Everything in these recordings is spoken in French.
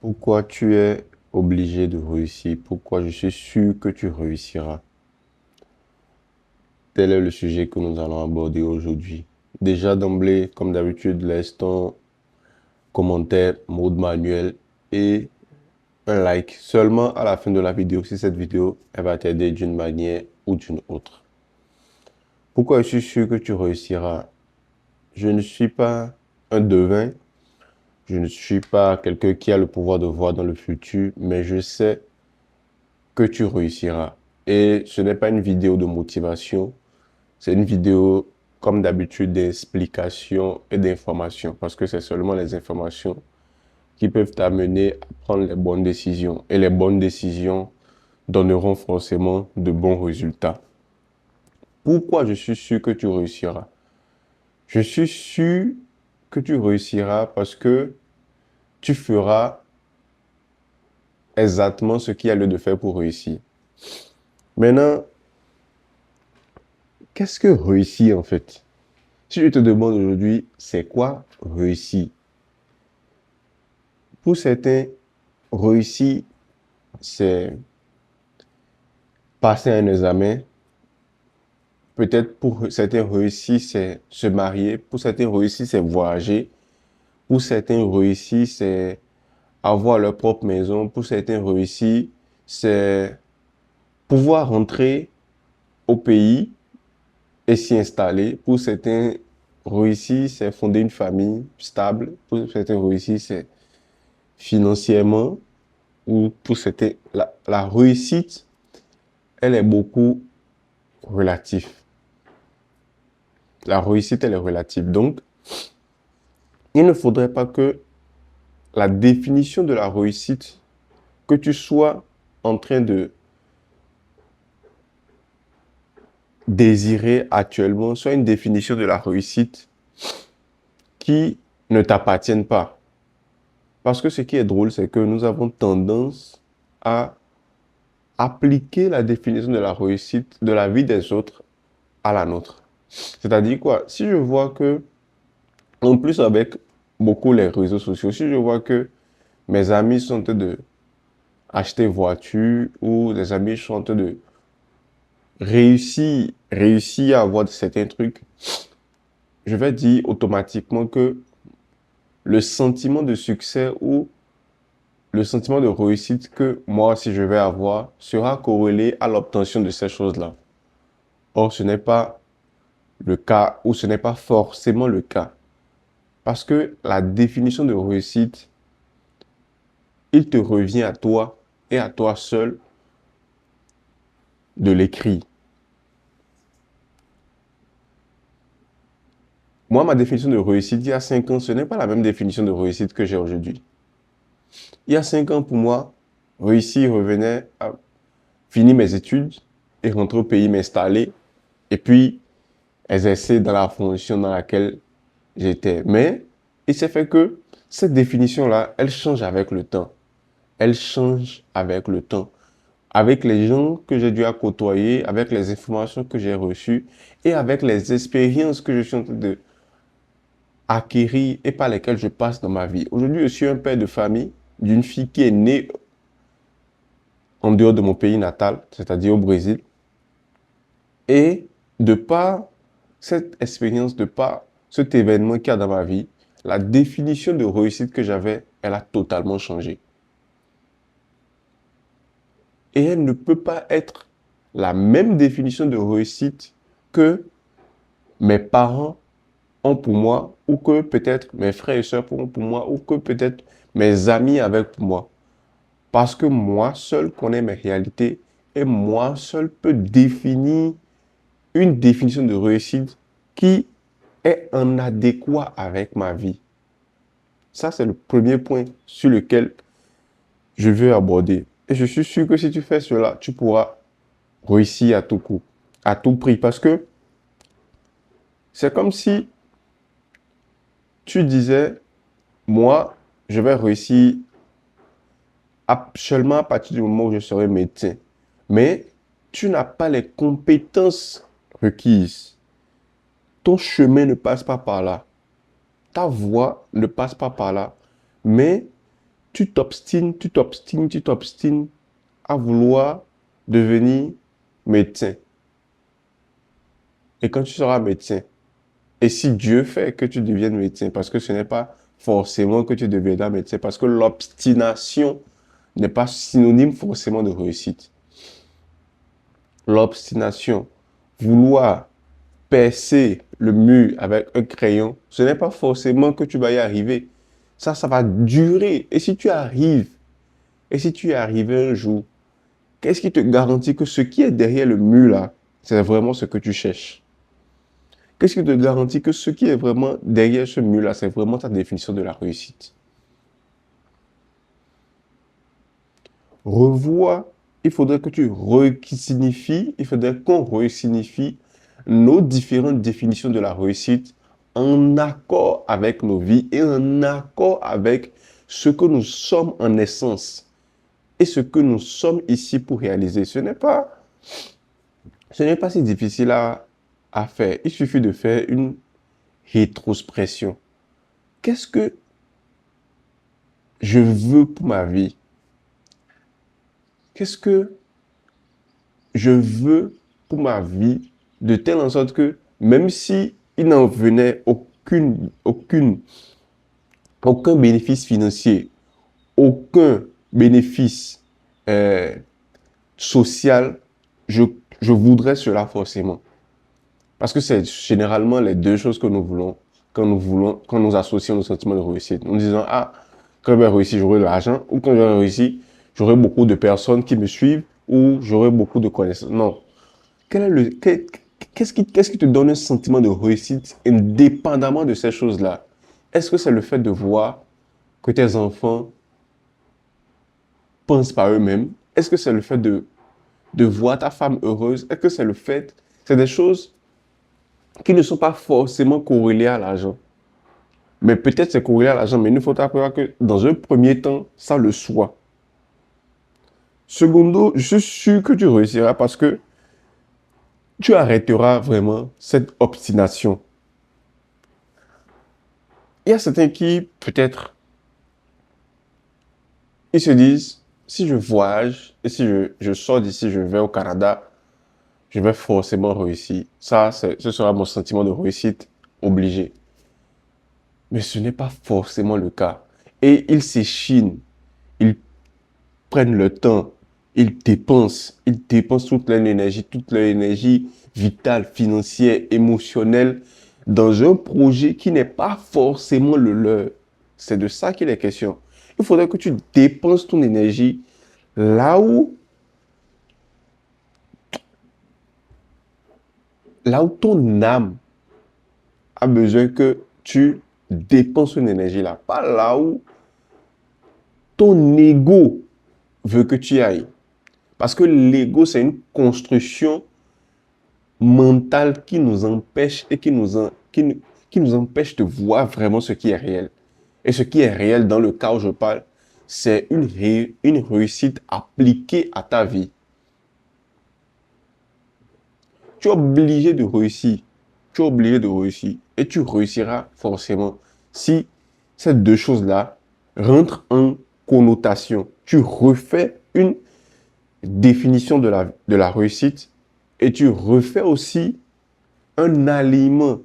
Pourquoi tu es obligé de réussir? Pourquoi je suis sûr que tu réussiras? Tel est le sujet que nous allons aborder aujourd'hui. Déjà d'emblée, comme d'habitude, laisse ton commentaire, mot de manuel et un like seulement à la fin de la vidéo si cette vidéo elle va t'aider d'une manière ou d'une autre. Pourquoi je suis sûr que tu réussiras? Je ne suis pas un devin, je ne suis pas quelqu'un qui a le pouvoir de voir dans le futur, mais je sais que tu réussiras. Et ce n'est pas une vidéo de motivation, c'est une vidéo, comme d'habitude, d'explication et d'information, parce que c'est seulement les informations qui peuvent t'amener à prendre les bonnes décisions. Et les bonnes décisions donneront forcément de bons résultats. Pourquoi je suis sûr que tu réussiras? Je suis sûr que tu réussiras parce que tu feras exactement ce qu'il y a lieu de faire pour réussir. Maintenant, qu'est-ce que réussir en fait? Si je te demande aujourd'hui, c'est quoi réussir? Pour certains, réussir, c'est passer un examen. Peut-être pour certains, réussir, c'est se marier. Pour certains, réussir, c'est voyager. Pour certains, réussir, c'est avoir leur propre maison. Pour certains, réussir, c'est pouvoir rentrer au pays et s'y installer. Pour certains, réussir, c'est fonder une famille stable. Pour certains, réussir, c'est financièrement. Ou pour certains, la réussite, elle est beaucoup relative. La réussite, elle est relative. Donc, il ne faudrait pas que la définition de la réussite, que tu sois en train de désirer actuellement, soit une définition de la réussite qui ne t'appartienne pas. Parce que ce qui est drôle, c'est que nous avons tendance à appliquer la définition de la réussite de la vie des autres à la nôtre. C'est-à-dire quoi? Si je vois que, en plus avec beaucoup les réseaux sociaux, si je vois que mes amis sont en train de acheter voiture ou des amis sont en train de réussir à avoir certains trucs, je vais dire automatiquement que le sentiment de succès ou le sentiment de réussite que moi, si je vais avoir, sera corrélé à l'obtention de ces choses-là. Or, ce n'est pas le cas ou ce n'est pas forcément le cas. Parce que la définition de réussite, il te revient à toi et à toi seul de l'écrit. Moi, ma définition de réussite, il y a 5 ans, ce n'est pas la même définition de réussite que j'ai aujourd'hui. Il y a 5 ans, pour moi, réussir revenait à finir mes études et rentrer au pays, m'installer et puis exercer dans la fonction dans laquelle j'étais. Mais il s'est fait que cette définition-là, elle change avec le temps. Elle change avec le temps. Avec les gens que j'ai dû côtoyer, avec les informations que j'ai reçues et avec les expériences que je suis en train de acquérir et par lesquelles je passe dans ma vie. Aujourd'hui, je suis un père de famille d'une fille qui est née en dehors de mon pays natal, c'est-à-dire au Brésil. Et de par cette expérience, de par cet événement qu'il y a dans ma vie, la définition de réussite que j'avais, elle a totalement changé. Et elle ne peut pas être la même définition de réussite que mes parents ont pour moi, ou que peut-être mes frères et sœurs ont pour moi, ou que peut-être mes amis avec pour moi. Parce que moi seul connais mes réalités et moi seul peux définir une définition de réussite qui est en adéquat avec ma vie. Ça, c'est le premier point sur lequel je veux aborder. Et je suis sûr que si tu fais cela, tu pourras réussir à tout coup, à tout prix. Parce que c'est comme si tu disais, moi, je vais réussir seulement à partir du moment où je serai médecin. Mais tu n'as pas les compétences requises. Ton chemin ne passe pas par là. Ta voie ne passe pas par là. Mais tu t'obstines à vouloir devenir médecin. Et quand tu seras médecin, et si Dieu fait que tu deviennes médecin, parce que ce n'est pas forcément que tu deviendras médecin, parce que l'obstination n'est pas synonyme forcément de réussite. L'obstination, vouloir percer le mur avec un crayon, ce n'est pas forcément que tu vas y arriver. Ça va durer. Et si tu y arrives un jour, qu'est-ce qui te garantit que ce qui est derrière le mur là, c'est vraiment ce que tu cherches? Qu'est-ce qui te garantit que ce qui est vraiment derrière ce mur là, c'est vraiment ta définition de la réussite? Revois, il faudrait que tu resignifies, il faudrait qu'on resignifie nos différentes définitions de la réussite en accord avec nos vies et en accord avec ce que nous sommes en essence et ce que nous sommes ici pour réaliser. Ce n'est pas si difficile à faire. Il suffit de faire une rétrospection. Qu'est-ce que je veux pour ma vie? Qu'est-ce que je veux pour ma vie de telle en sorte que même si il n'en venait aucun bénéfice financier, aucun bénéfice euh, social, je, je voudrais cela forcément. Parce que c'est généralement les deux choses que nous voulons quand nous associons nos sentiments de réussite. Nous disons, ah, quand je vais réussir, j'aurai de l'argent, ou quand je vais réussir, j'aurai beaucoup de personnes qui me suivent, ou j'aurai beaucoup de connaissances. Non. Qu'est-ce qui te donne un sentiment de réussite indépendamment de ces choses-là? Est-ce que c'est le fait de voir que tes enfants pensent par eux-mêmes? Est-ce que c'est le fait de voir ta femme heureuse? Est-ce que c'est des choses qui ne sont pas forcément corrélées à l'argent? Mais peut-être c'est corrélé à l'argent, mais il ne faut pas croire que dans un premier temps, ça le soit. Secondo, je suis sûr que tu réussiras parce que tu arrêteras vraiment cette obstination. Il y a certains qui, peut-être, ils se disent, si je voyage et si je sors d'ici, je vais au Canada, je vais forcément réussir. Ce sera mon sentiment de réussite obligé. Mais ce n'est pas forcément le cas. Et ils s'échinent, ils prennent le temps, ils dépensent toute leur énergie vitale, financière, émotionnelle dans un projet qui n'est pas forcément le leur. C'est de ça qu'il est question. Il faudrait que tu dépenses ton énergie là où, là où ton âme a besoin que tu dépenses ton énergie là. Pas là où ton ego veut que tu ailles. Parce que l'ego, c'est une construction mentale qui nous empêche et qui nous empêche de voir vraiment ce qui est réel. Et ce qui est réel dans le cas où je parle, c'est une réussite appliquée à ta vie. Tu es obligé de réussir. Tu es obligé de réussir. Et tu réussiras forcément si ces deux choses-là rentrent en connotation. Tu refais une définition de la réussite et tu refais aussi un alignement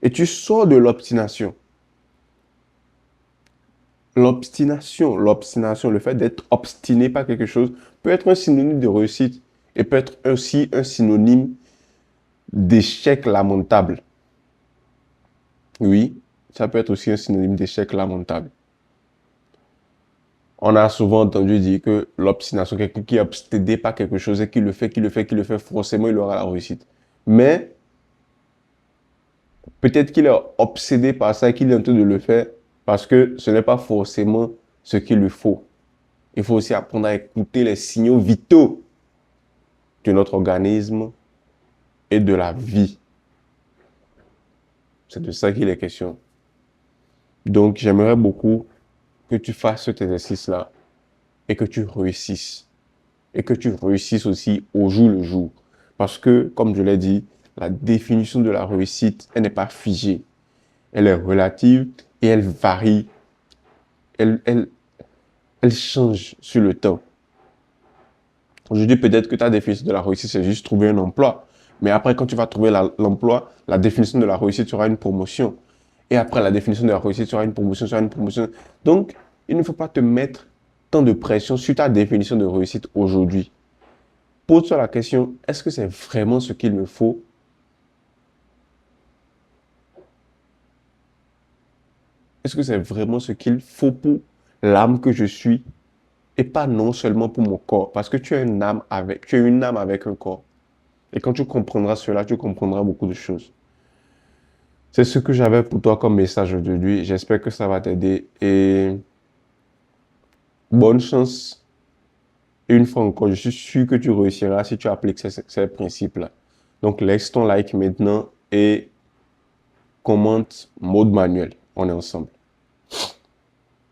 et tu sors de l'obstination. L'obstination, le fait d'être obstiné par quelque chose peut être un synonyme de réussite et peut être aussi un synonyme d'échec lamentable. Oui, ça peut être aussi un synonyme d'échec lamentable. On a souvent entendu dire que l'obstination, quelqu'un qui est obsédé par quelque chose et qui le fait, forcément il aura la réussite. Mais peut-être qu'il est obsédé par ça et qu'il est en train de le faire parce que ce n'est pas forcément ce qu'il lui faut. Il faut aussi apprendre à écouter les signaux vitaux de notre organisme et de la vie. C'est de ça qu'il est question. Donc, j'aimerais beaucoup que tu fasses cet exercice-là et que tu réussisses. Et que tu réussisses aussi au jour le jour. Parce que, comme je l'ai dit, la définition de la réussite, elle n'est pas figée. Elle est relative et elle varie. Elle elle change sur le temps. Aujourd'hui, peut-être que ta définition de la réussite, c'est juste trouver un emploi. Mais après, quand tu vas trouver l'emploi, la définition de la réussite sera une promotion. Et après, la définition de la réussite sera une promotion, sera une promotion. Donc, il ne faut pas te mettre tant de pression sur ta définition de réussite aujourd'hui. Pose-toi la question, est-ce que c'est vraiment ce qu'il me faut? Est-ce que c'est vraiment ce qu'il faut pour l'âme que je suis et pas non seulement pour mon corps? Parce que tu es une âme avec un corps. Et quand tu comprendras cela, tu comprendras beaucoup de choses. C'est ce que j'avais pour toi comme message aujourd'hui. J'espère que ça va t'aider et bonne chance. Et une fois encore, je suis sûr que tu réussiras si tu appliques ces principes-là. Donc, laisse ton like maintenant et commente mode manuel. On est ensemble.